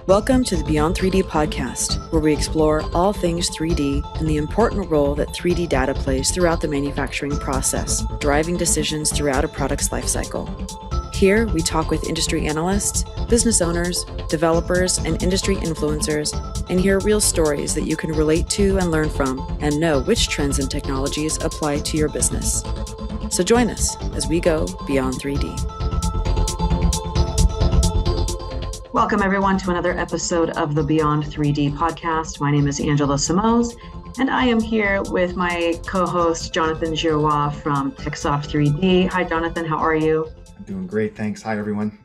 Welcome to the Beyond 3D podcast, where we explore all things 3D and the important role that 3D data plays throughout the manufacturing process, driving decisions throughout a product's lifecycle. Here, we talk with industry analysts, business owners, developers, and industry influencers, and hear real stories that you can relate to and learn from, and know which trends and technologies apply to your business. So join us as we go beyond 3D. Welcome, everyone, to another episode of the Beyond 3D podcast. My name is Angela Simoes, and I am here with my co-host, Jonathan Giroir from TechSoft 3D. Hi, Jonathan. How are you? I'm doing great. Thanks. Hi, everyone.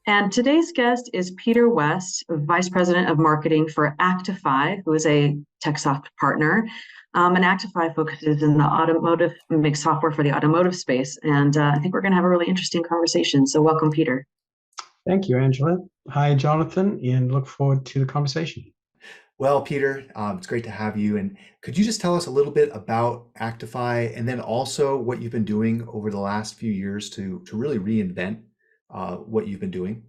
And today's guest is Peter West, Vice President of Marketing for Actify, who is a TechSoft partner. And Actify focuses in the automotive, makes software for the automotive space. And I think we're going to have a really interesting conversation. So welcome, Peter. Thank you, Angela. Hi, Jonathan, and look forward to the conversation. Well, Peter, it's great to have you. And could you just tell us a little bit about Actify and then also what you've been doing over the last few years to really reinvent what you've been doing?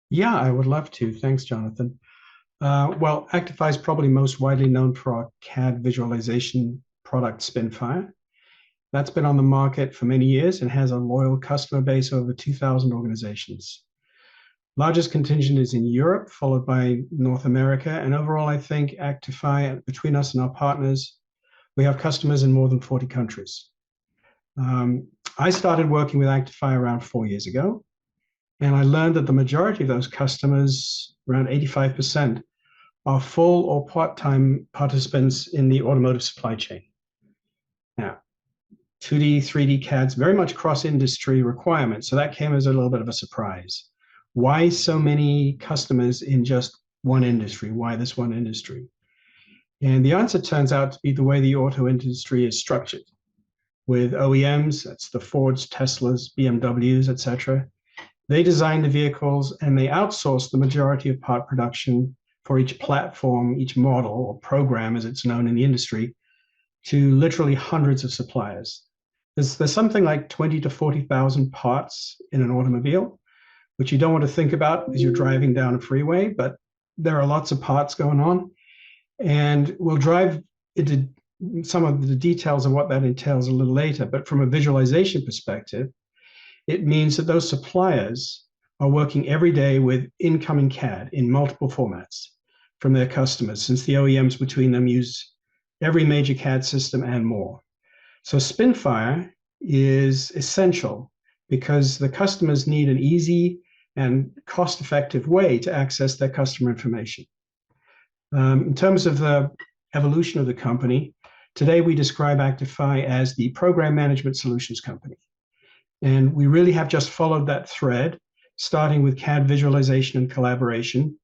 Yeah, I would love to. Thanks, Jonathan. Well, Actify is probably most widely known for our CAD visualization product, Spinfire. That's been on the market for many years and has a loyal customer base of over 2,000 organizations. Largest contingent is in Europe, followed by North America. And overall, I think Actify, between us and our partners, we have customers in more than 40 countries. I started working with Actify around 4 years ago, and I learned that the majority of those customers, around 85%, are full or part-time participants in the automotive supply chain. Now, 2D, 3D CAD's very much cross-industry requirements, so that came as a little bit of a surprise. Why so many customers in just one industry? Why this one industry? And the answer turns out to be the way the auto industry is structured. With OEMs, that's the Fords, Teslas, BMWs, etc. They design the vehicles and they outsource the majority of part production for each platform, each model or program, as it's known in the industry, to literally hundreds of suppliers. There's something like 20 to 40,000 parts in an automobile, which you don't want to think about as you're driving down a freeway, but there are lots of parts going on. And we'll drive into some of the details of what that entails a little later. But from a visualization perspective, it means that those suppliers are working every day with incoming CAD in multiple formats from their customers, since the OEMs between them use every major CAD system and more. So Spinfire is essential because the customers need an easy and cost-effective way to access their customer information. In terms of the evolution of the company, today we describe Actify as the program management solutions company. And we really have just followed that thread, starting with CAD visualization and collaboration,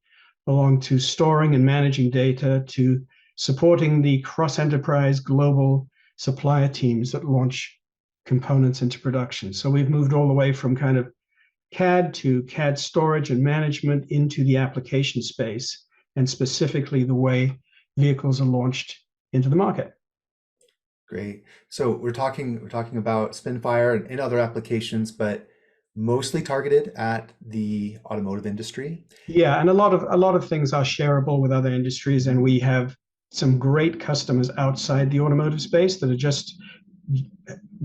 along to storing and managing data, to supporting the cross-enterprise global supplier teams that launch components into production. So we've moved all the way from kind of CAD to CAD storage and management into the application space, and specifically the way vehicles are launched into the market. Great. So we're talking about Spinfire and other applications, but mostly targeted at the automotive industry. Yeah, and a lot of things are shareable with other industries, and we have some great customers outside the automotive space that are just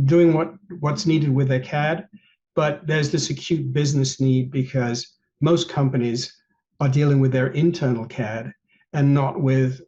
doing what's needed with their CAD. But there's this acute business need because most companies are dealing with their internal CAD and not with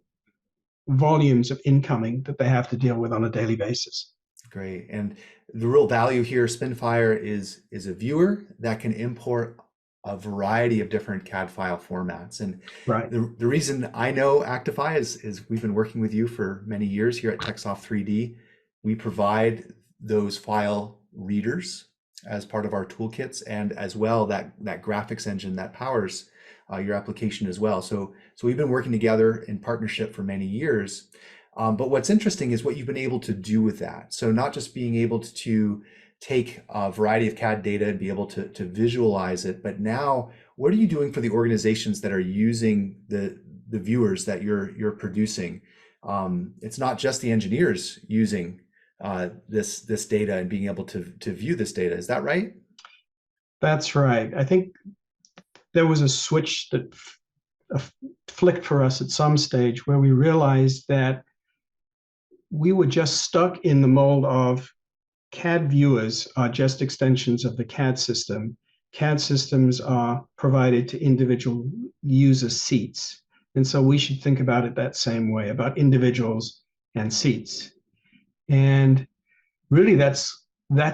volumes of incoming that they have to deal with on a daily basis. Great. And the real value here, Spinfire is a viewer that can import a variety of different CAD file formats. And right. The reason I know Actify is we've been working with you for many years here at TechSoft 3D. We provide those file readers as part of our toolkits, and as well that graphics engine that powers your application as well. So we've been working together in partnership for many years. But what's interesting is what you've been able to do with that. So not just being able to take a variety of CAD data and be able to visualize it, but now what are you doing for the organizations that are using the viewers that you're producing? It's not just the engineers using this data and being able to view this data. Is that right? That's right. I think there was a switch that flicked for us at some stage where we realized that we were just stuck in the mold of CAD viewers are just extensions of the CAD system. CAD systems are provided to individual user seats. And so we should think about it that same way, about individuals and seats. And really that's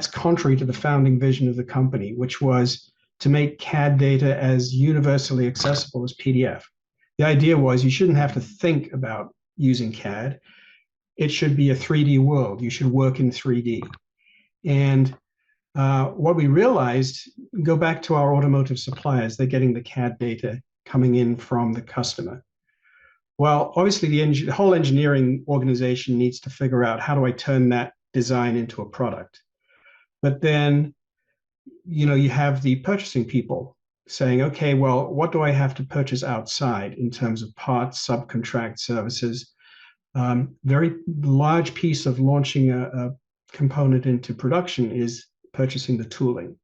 contrary to the founding vision of the company, which was to make CAD data as universally accessible as PDF. The idea was you shouldn't have to think about using CAD. It should be a 3D world. You should work in 3D. And what we realized, go back to our automotive suppliers, they're getting the CAD data coming in from the customer. Well, obviously the whole engineering organization needs to figure out, how do I turn that design into a product? But then, you have the purchasing people saying, okay, well, what do I have to purchase outside in terms of parts, subcontract services? Very large piece of launching a component into production is purchasing the tooling.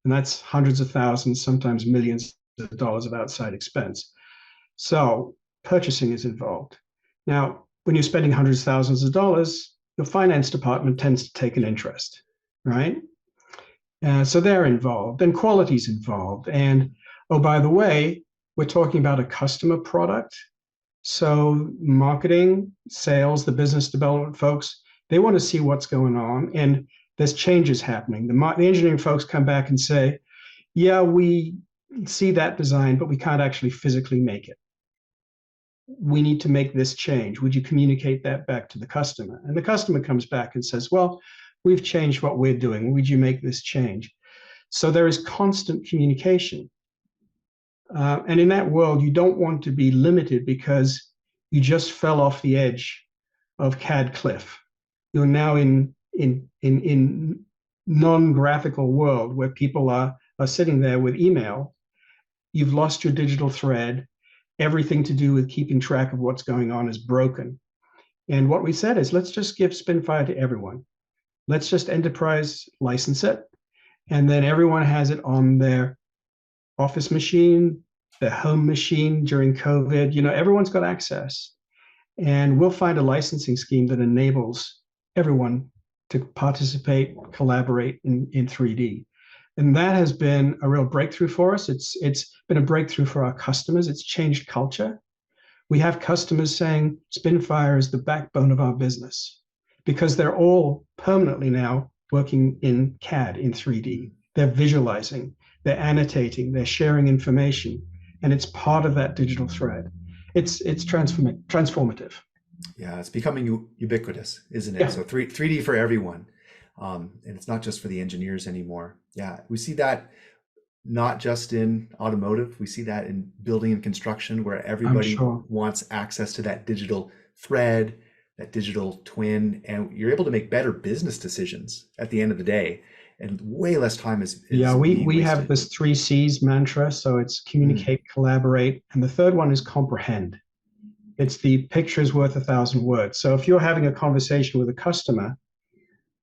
And that's hundreds of thousands, sometimes millions of dollars of outside expense. So purchasing is involved. Now, when you're spending hundreds of thousands of dollars, the finance department tends to take an interest, right? So they're involved, and quality's involved. And oh, by the way, we're talking about a customer product. So marketing, sales, the business development folks, they want to see what's going on, and there's changes happening. The engineering folks come back and say, yeah, we see that design, but we can't actually physically make it. We need to make this change. Would you communicate that back to the customer? And the customer comes back and says, well, we've changed what we're doing. Would you make this change? So there is constant communication. And in that world, you don't want to be limited because you just fell off the edge of CAD cliff. You're now in non-graphical world where people are sitting there with email. You've lost your digital thread. Everything to do with keeping track of what's going on is broken. And what we said is, let's just give Spinfire to everyone. Let's just enterprise license it. And then everyone has it on their office machine, their home machine during COVID. Everyone's got access. And we'll find a licensing scheme that enables everyone to participate, collaborate in 3D. And that has been a real breakthrough for us. It's been a breakthrough for our customers. It's changed culture. We have customers saying Spinfire is the backbone of our business because they're all permanently now working in CAD in 3D. They're visualizing, they're annotating, they're sharing information, and it's part of that digital thread. It's transformative. Yeah, it's becoming ubiquitous, isn't it? Yeah. So 3D for everyone. And it's not just for the engineers anymore. Yeah, we see that not just in automotive, we see that in building and construction, where everybody wants access to that digital thread, that digital twin, and you're able to make better business decisions at the end of the day, and way less time is yeah, we have this 3 C's mantra. So it's communicate, collaborate, and the third one is comprehend. It's the picture is worth 1,000 words. So if you're having a conversation with a customer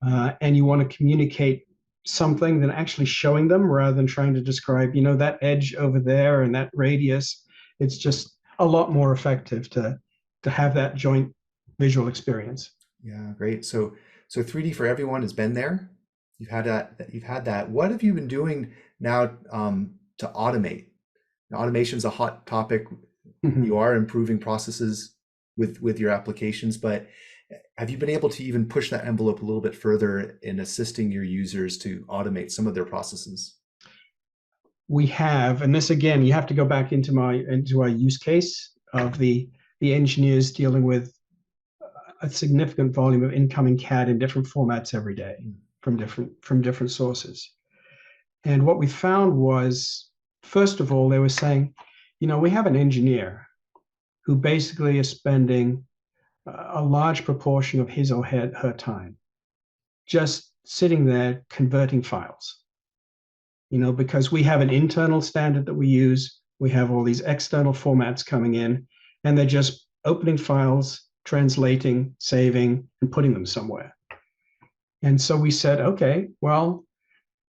and you want to communicate something, then actually showing them rather than trying to describe, that edge over there and that radius, it's just a lot more effective to have that joint visual experience. Yeah, great. So 3D for everyone has been there. You've had that. What have you been doing now to automate? Now, automation is a hot topic. You are improving processes with your applications, but have you been able to even push that envelope a little bit further in assisting your users to automate some of their processes? We have, and this again, you have to go back into our use case of the engineers dealing with a significant volume of incoming CAD in different formats every day from different sources. And what we found was, first of all, they were saying, we have an engineer who basically is spending a large proportion of his or her time just sitting there converting files, because we have an internal standard that we use. We have all these external formats coming in, and they're just opening files, translating, saving, and putting them somewhere. And so we said, okay, well,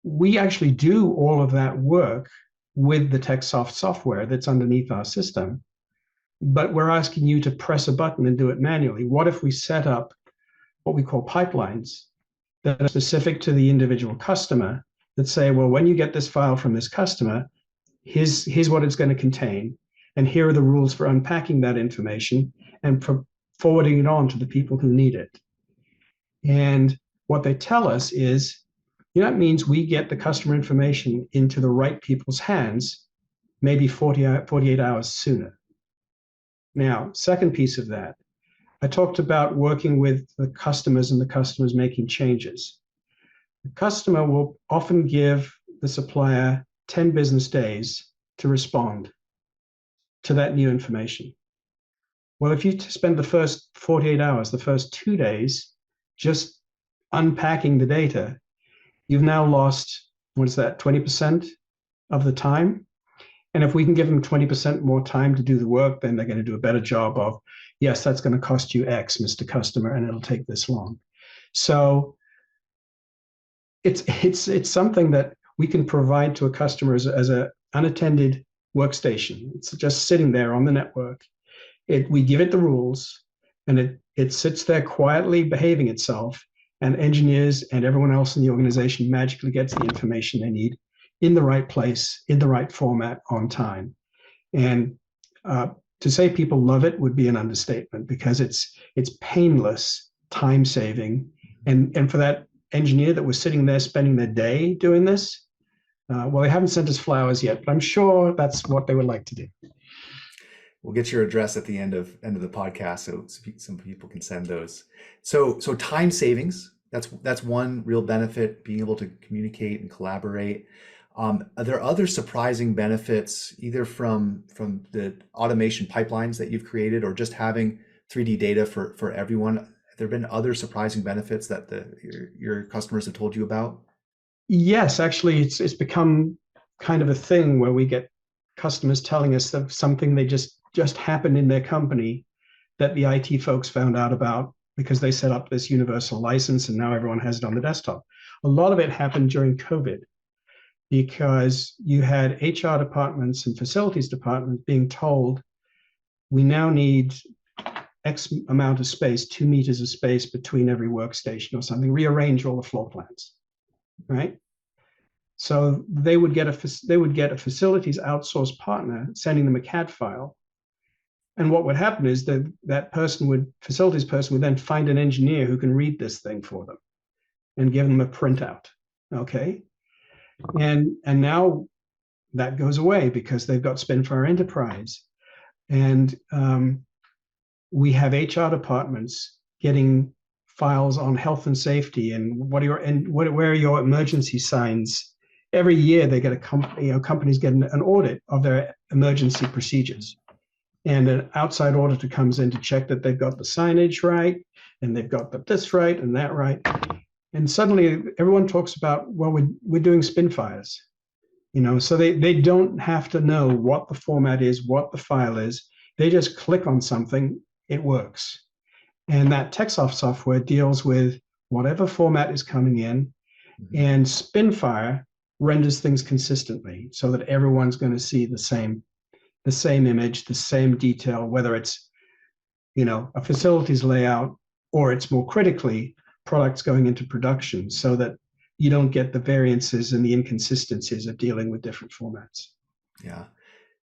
we actually do all of that work with the TechSoft software that's underneath our system. but we're asking you to press a button and do it manually. What if we set up what we call pipelines that are specific to the individual customer that say, well, when you get this file from this customer, here's what it's going to contain, and here are the rules for unpacking that information and for forwarding it on to the people who need it. And what they tell us is, that means we get the customer information into the right people's hands, maybe 48 hours sooner. Now, second piece of that, I talked about working with the customers and the customers making changes. The customer will often give the supplier 10 business days to respond to that new information. Well, if you spend the first 48 hours, the first 2 days, just unpacking the data, you've now lost, what is that, 20% of the time? And if we can give them 20% more time to do the work, then they're going to do a better job of, yes, that's going to cost you X, Mr. Customer, and it'll take this long. So it's something that we can provide to a customer as an unattended workstation. It's just sitting there on the network. We give it the rules, and it sits there quietly behaving itself, and engineers and everyone else in the organization magically gets the information they need in the right place, in the right format, on time. And to say people love it would be an understatement, because it's painless, time-saving, and for that engineer that was sitting there spending their day doing this, well, they haven't sent us flowers yet, but I'm sure that's what they would like to do. We'll get your address at the end of the podcast, so some people can send those. So time savings, that's one real benefit, being able to communicate and collaborate. Are there other surprising benefits, either from the automation pipelines that you've created, or just having 3D data for everyone? Have there been other surprising benefits that your customers have told you about? Yes, actually, it's become kind of a thing where we get customers telling us that something they just happened in their company that the IT folks found out about because they set up this universal license and now everyone has it on the desktop. A lot of it happened during COVID, because you had HR departments and facilities departments being told, we now need X amount of space, 2 meters of space between every workstation or something, rearrange all the floor plans, right? So they would get a facilities outsourced partner sending them a CAD file. And what would happen is that facilities person would then find an engineer who can read this thing for them and give them a printout, okay? And now that goes away because they've got Spinfire Enterprise. And we have HR departments getting files on health and safety and where are your emergency signs. Every year they get companies get an audit of their emergency procedures. And an outside auditor comes in to check that they've got the signage right, and they've got this right and that right. And suddenly everyone talks about, well, we're doing Spinfires, so they don't have to know what the format is, what the file is. They just click on something, it works. And that TechSoft software deals with whatever format is coming in, and Spinfire renders things consistently so that everyone's going to see the same image, the same detail, whether it's, a facilities layout, or it's more critically products going into production, so that you don't get the variances and the inconsistencies of dealing with different formats. Yeah.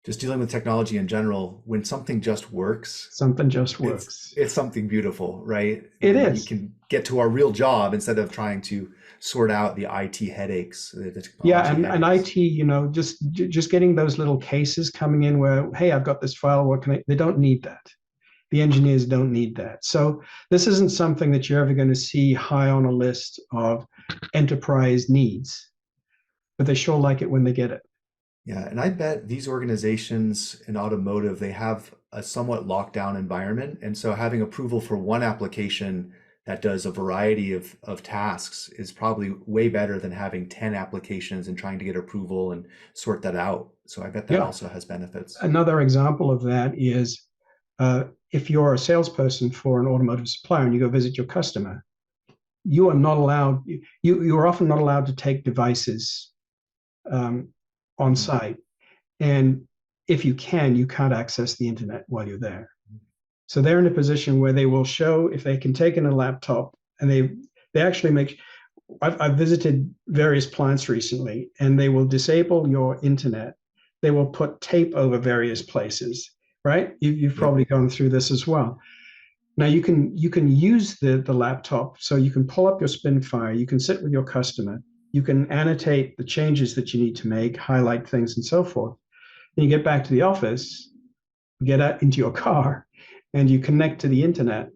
Just dealing with technology in general, when something just works. Something just works. It's something beautiful, right? It is. We can get to our real job instead of trying to sort out the IT headaches, the technology headaches. And IT, just getting those little cases coming in where, hey, I've got this file, they don't need that. The engineers don't need that. So this isn't something that you're ever going to see high on a list of enterprise needs, but they sure like it when they get it. Yeah, and I bet these organizations in automotive, they have a somewhat locked down environment. And so having approval for one application that does a variety of tasks is probably way better than having 10 applications and trying to get approval and sort that out. So I bet that also has benefits. Another example of that is if you're a salesperson for an automotive supplier and you go visit your customer, you are not allowed, you are often not allowed to take devices on site. And if you can, you can't access the internet while you're there. So they're in a position where they will show if they can take in a laptop, and they actually make. I've visited various plants recently, and they will disable your internet. They will put tape over various places, right? You've probably gone through this as well. Now you can use the laptop, so you can pull up your Spinfire, you can sit with your customer, you can annotate the changes that you need to make, highlight things, and so forth. Then you get back to the office, get out into your car, and you connect to the internet,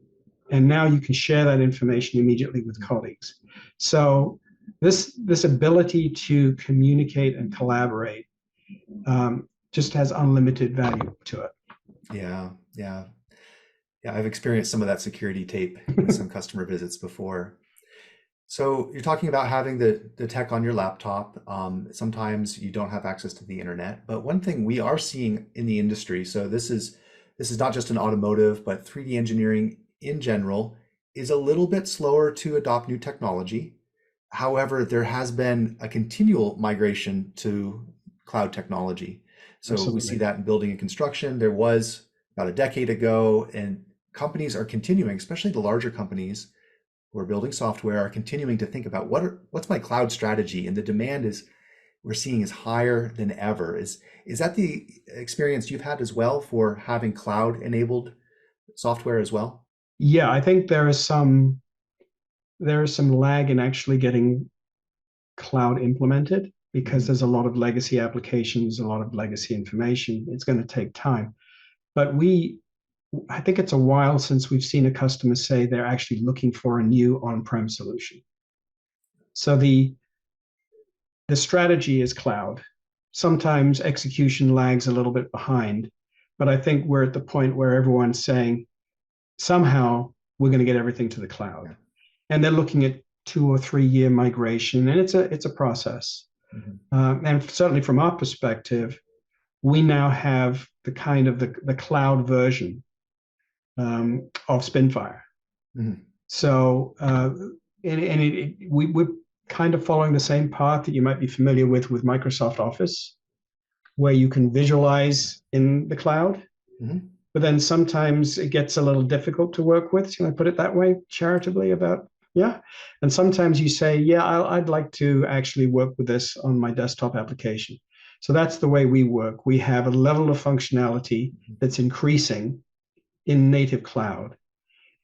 and now you can share that information immediately with colleagues. So this ability to communicate and collaborate just has unlimited value to it. Yeah, yeah. Yeah, I've experienced some of that security tape with some customer visits before. So you're talking about having the tech on your laptop. Sometimes you don't have access to the internet, but one thing we are seeing in the industry, so this is not just an automotive, but 3D engineering in general is a little bit slower to adopt new technology. However, there has been a continual migration to cloud technology. So Absolutely. We see that in building and construction. There was about a decade ago, and companies are continuing, especially the larger companies who are building software, are continuing to think about what's my cloud strategy, and the demand we're seeing is higher than ever. Is that the experience you've had as well for having cloud enabled software as well? Yeah, I think there is some lag in actually getting cloud implemented because there's a lot of legacy applications, a lot of legacy information. It's going to take time. But I think it's a while since we've seen a customer say they're actually looking for a new on-prem solution. So the strategy is cloud. Sometimes execution lags a little bit behind, but I think we're at the point where everyone's saying, somehow we're going to get everything to the cloud. And they're looking at 2 or 3 year migration, and it's a process. And certainly from our perspective, we now have the kind of the cloud version of Spinfire. So we're kind of following the same path that you might be familiar with Microsoft Office, where you can visualize in the cloud. But then sometimes it gets a little difficult to work with. Can I put it that way, charitably about, yeah? And sometimes you say, yeah, I'd like to actually work with this on my desktop application. So that's the way we work. We have a level of functionality that's increasing in native cloud.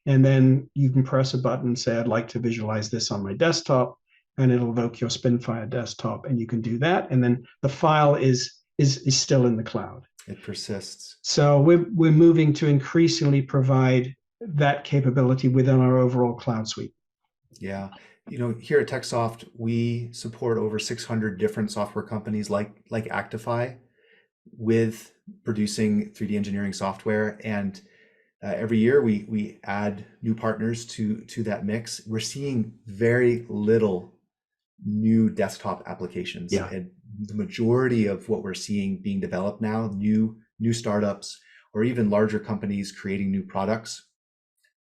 And then you can press a button and say, I'd like to visualize this on my desktop, and it'll evoke your Spinfire desktop, and you can do that. And then the file is still in the cloud. It persists. So we're moving to increasingly provide that capability within our overall cloud suite. Yeah. Here at TechSoft, we support over 600 different software companies like Actify with producing 3D engineering software. And every year we add new partners to that mix. We're seeing very little new desktop applications. Yeah. And the majority of what we're seeing being developed now, new startups or even larger companies creating new products,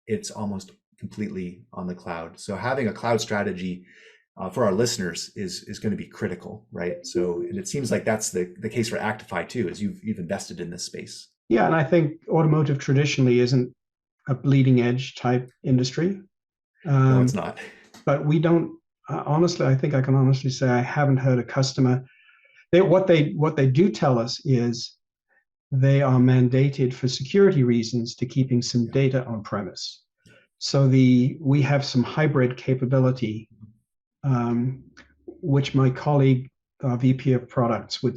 it's almost completely on the cloud. So having a cloud strategy for our listeners is going to be critical, right? So, and it seems like that's the case for Actify too, as you've invested in this space. Yeah, and I think automotive traditionally isn't a bleeding edge type industry. No, it's not. But we don't. Honestly, I think I can honestly say I haven't heard a customer. What they do tell us is they are mandated for security reasons to keeping some data on premise. So we have some hybrid capability, which my colleague, VP of products, would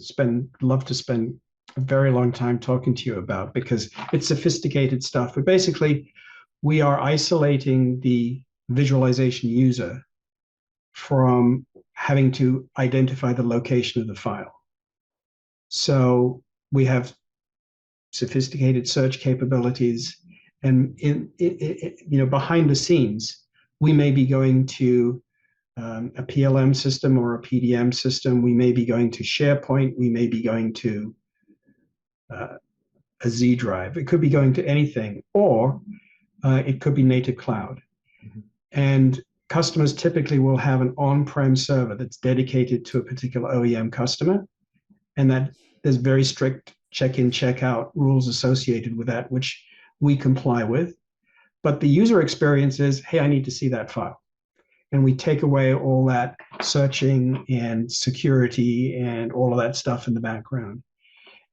love to spend a very long time talking to you about, because it's sophisticated stuff. But basically, we are isolating the visualization user from having to identify the location of the file. So we have sophisticated search capabilities, and behind the scenes, we may be going to a PLM system or a PDM system. We may be going to SharePoint. We may be going to a Z drive. It could be going to anything, or it could be native cloud. And customers typically will have an on-prem server that's dedicated to a particular OEM customer, and that there's very strict check-in, check-out rules associated with that, which we comply with. But the user experience is, hey, I need to see that file. And we take away all that searching and security and all of that stuff in the background.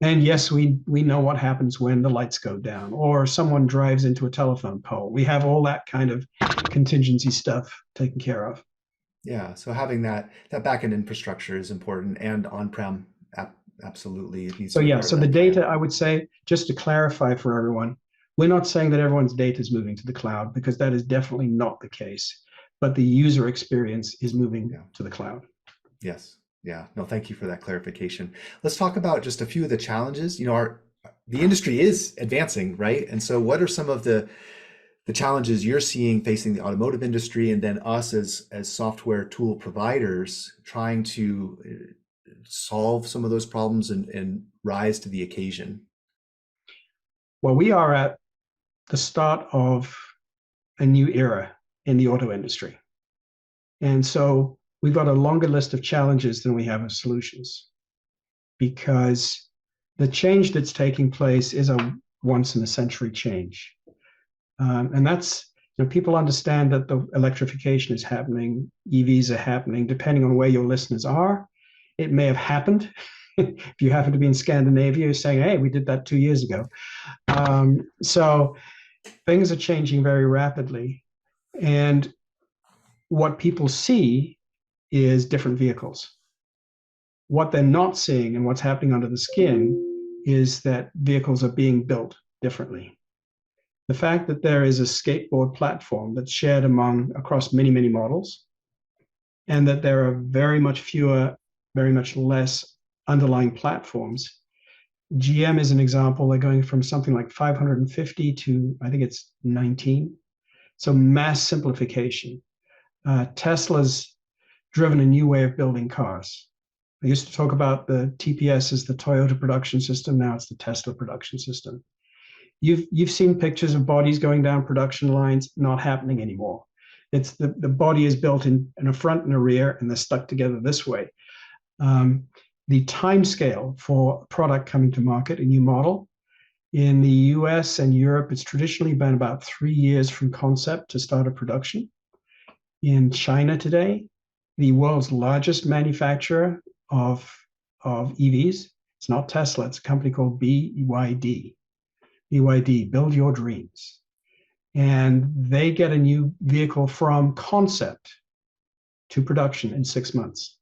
And yes, we know what happens when the lights go down or someone drives into a telephone pole. We have all that kind of contingency stuff taken care of. Yeah, so having that backend infrastructure is important, and on-prem, absolutely, it needs So to be yeah, part so of the that data, plan. I would say, just to clarify for everyone, we're not saying that everyone's data is moving to the cloud, because that is definitely not the case. But the user experience is moving to the cloud. Yes. Yeah. No, thank you for that clarification. Let's talk about just a few of the challenges. The industry is advancing, right? And so what are some of the challenges you're seeing facing the automotive industry, and then us as software tool providers trying to solve some of those problems and rise to the occasion? Well, we are at the start of a new era in the auto industry. And so we've got a longer list of challenges than we have of solutions, because the change that's taking place is a once in a century change. And that's, people understand that the electrification is happening, EVs are happening, depending on where your listeners are. It may have happened. If you happen to be in Scandinavia, you're saying, hey, we did that 2 years ago. So things are changing very rapidly. And what people see is different vehicles. What they're not seeing and what's happening under the skin is that vehicles are being built differently. The fact that there is a skateboard platform that's shared across many, many models, and that there are very much fewer, very much less underlying platforms. GM is an example. They're going from something like 550 to, I think it's 19. So mass simplification. Tesla's driven a new way of building cars. I used to talk about the TPS as the Toyota production system. Now it's the Tesla production system. You've seen pictures of bodies going down production lines, not happening anymore. It's the body is built in a front and a rear, and they're stuck together this way. The time scale for a product coming to market, a new model, in the US and Europe, it's traditionally been about 3 years from concept to start of production. In China today, the world's largest manufacturer of EVs, it's not Tesla, it's a company called BYD. BYD, Build Your Dreams. And they get a new vehicle from concept to production in 6 months.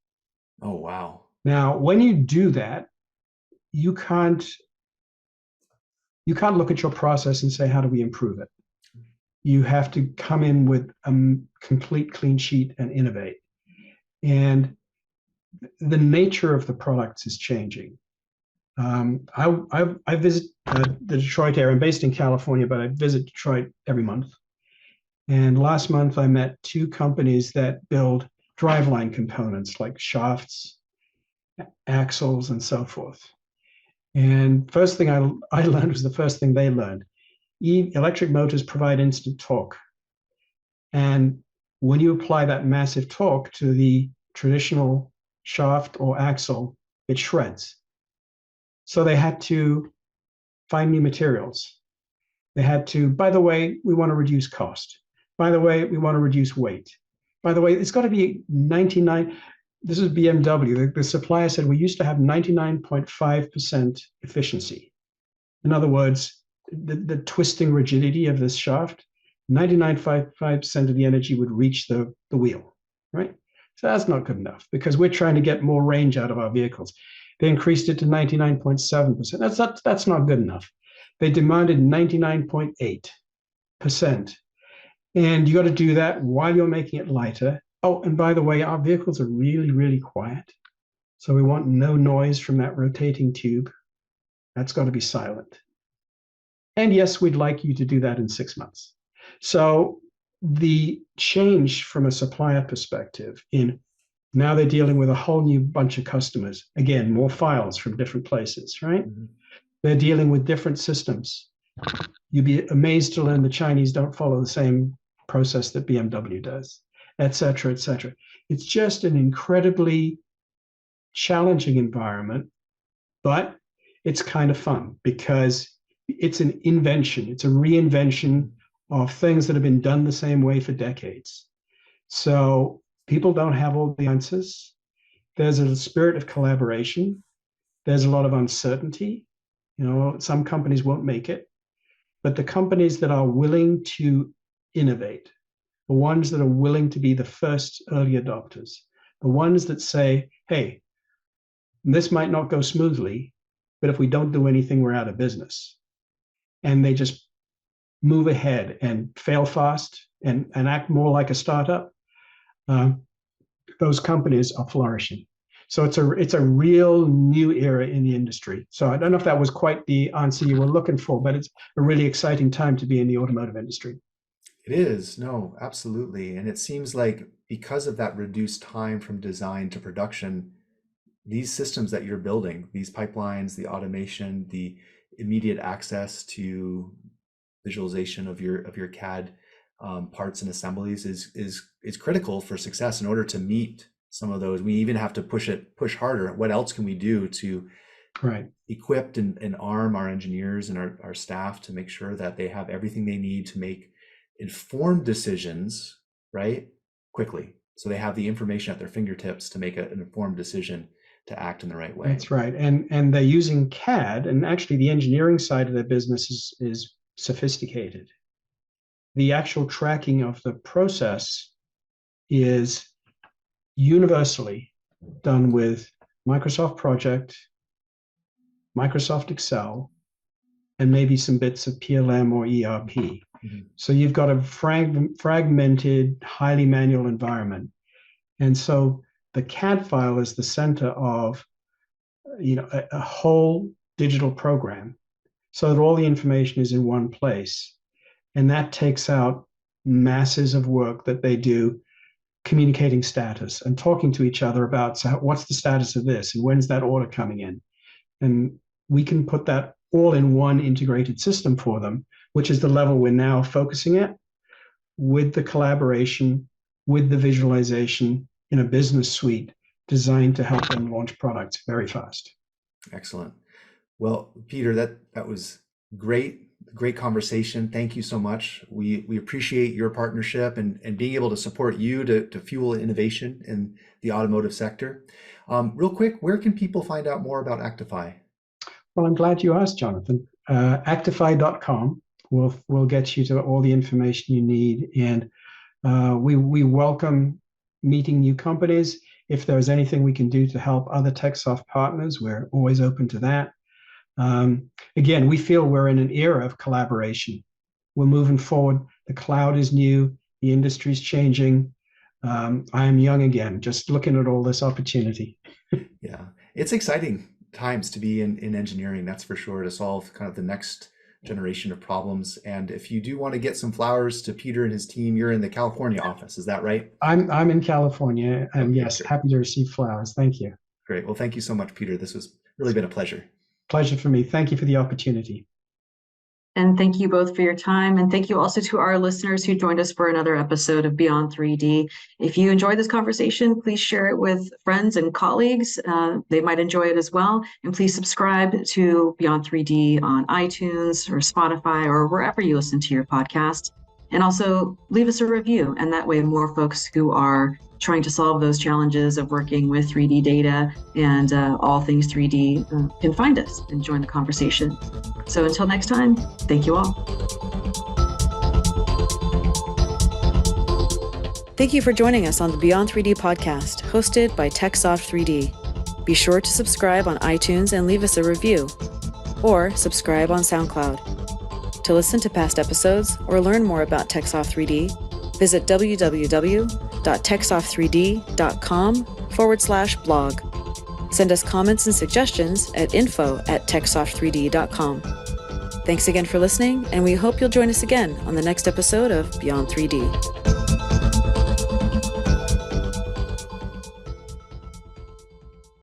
Oh, wow. Now, when you do that, you can't look at your process and say, how do we improve it? You have to come in with a complete clean sheet and innovate. And the nature of the products is changing. I visit the Detroit area. I'm based in California, but I visit Detroit every month. And last month, I met 2 companies that build driveline components like shafts, axles, and so forth. And first thing I learned was the first thing they learned. Electric motors provide instant torque. And when you apply that massive torque to the traditional shaft or axle, it shreds. So they had to find new materials. They had to, by the way, we want to reduce cost. By the way, we want to reduce weight. By the way, it's got to be 99. This is BMW. The supplier said we used to have 99.5% efficiency. In other words, the twisting rigidity of this shaft, 99.5% of the energy would reach the wheel, right? So that's not good enough, because we're trying to get more range out of our vehicles. They increased it to 99.7%. That's not good enough. They demanded 99.8%. And you got to do that while you're making it lighter. Oh, and by the way, our vehicles are really, really quiet. So we want no noise from that rotating tube. That's got to be silent. And yes, we'd like you to do that in 6 months. So the change from a supplier perspective in now they're dealing with a whole new bunch of customers. Again, more files from different places, right? Mm-hmm. They're dealing with different systems. You'd be amazed to learn the Chinese don't follow the same process that BMW does, et cetera, et cetera. It's just an incredibly challenging environment, but it's kind of fun because it's an invention. It's a reinvention of things that have been done the same way for decades. So people don't have all the answers. There's a spirit of collaboration. There's a lot of uncertainty. Some companies won't make it, but the companies that are willing to innovate, the ones that are willing to be the first early adopters, the ones that say, hey, this might not go smoothly, but if we don't do anything, we're out of business. And they just move ahead and fail fast and act more like a startup. Those companies are flourishing. So it's a real new era in the industry. So I don't know if that was quite the answer you were looking for, but it's a really exciting time to be in the automotive industry. It is. No, absolutely. And it seems like because of that reduced time from design to production, these systems that you're building, these pipelines, the automation, the immediate access to visualization of your CAD parts and assemblies is critical for success. In order to meet some of those, we even have to push harder. What else can we do to equip and arm our engineers and our staff to make sure that they have everything they need to make informed decisions, right, quickly, so they have the information at their fingertips to make an informed decision to act in the right way. That's right. And they're using CAD, and actually the engineering side of their business is sophisticated. The actual tracking of the process is universally done with Microsoft Project, Microsoft Excel, and maybe some bits of PLM or ERP. Mm-hmm. So you've got a fragmented, highly manual environment. And so the CAD file is the center of a whole digital program, so that all the information is in one place. And that takes out masses of work that they do communicating status and talking to each other about, so what's the status of this and when's that order coming in? And we can put that all in one integrated system for them, which is the level we're now focusing at, with the collaboration, with the visualization in a business suite designed to help them launch products very fast. Excellent. Well, Peter, that was great conversation. Thank you so much. We appreciate your partnership and being able to support you to fuel innovation in the automotive sector. Real quick, where can people find out more about Actify? Well, I'm glad you asked, Jonathan. Actify.com will get you to all the information you need. And we welcome meeting new companies. If there's anything we can do to help other TechSoft partners, we're always open to that. Again, we feel we're in an era of collaboration. We're moving forward. The cloud is new. The industry's changing. I am young again, just looking at all this opportunity. Yeah, it's exciting times to be in engineering, that's for sure, to solve kind of the next generation of problems. And if you do want to get some flowers to Peter and his team, you're in the California office, is that right? I'm in California, and yes, happy to receive flowers. Thank you. Great. Well, thank you so much, Peter. This has really been a pleasure. Pleasure for me. Thank you for the opportunity. And thank you both for your time. And thank you also to our listeners who joined us for another episode of Beyond 3D. If you enjoyed this conversation, please share it with friends and colleagues. They might enjoy it as well. And please subscribe to Beyond 3D on iTunes or Spotify or wherever you listen to your podcast. And also leave us a review. And that way more folks who are trying to solve those challenges of working with 3D data and all things 3D can find us and join the conversation. So until next time, thank you all. Thank you for joining us on the Beyond 3D podcast, hosted by TechSoft 3D. Be sure to subscribe on iTunes and leave us a review, or subscribe on SoundCloud. To listen to past episodes or learn more about TechSoft 3D, visit www.techsoft3d.com/blog. Send us comments and suggestions at info@techsoft3d.com. Thanks again for listening, and we hope you'll join us again on the next episode of Beyond 3D.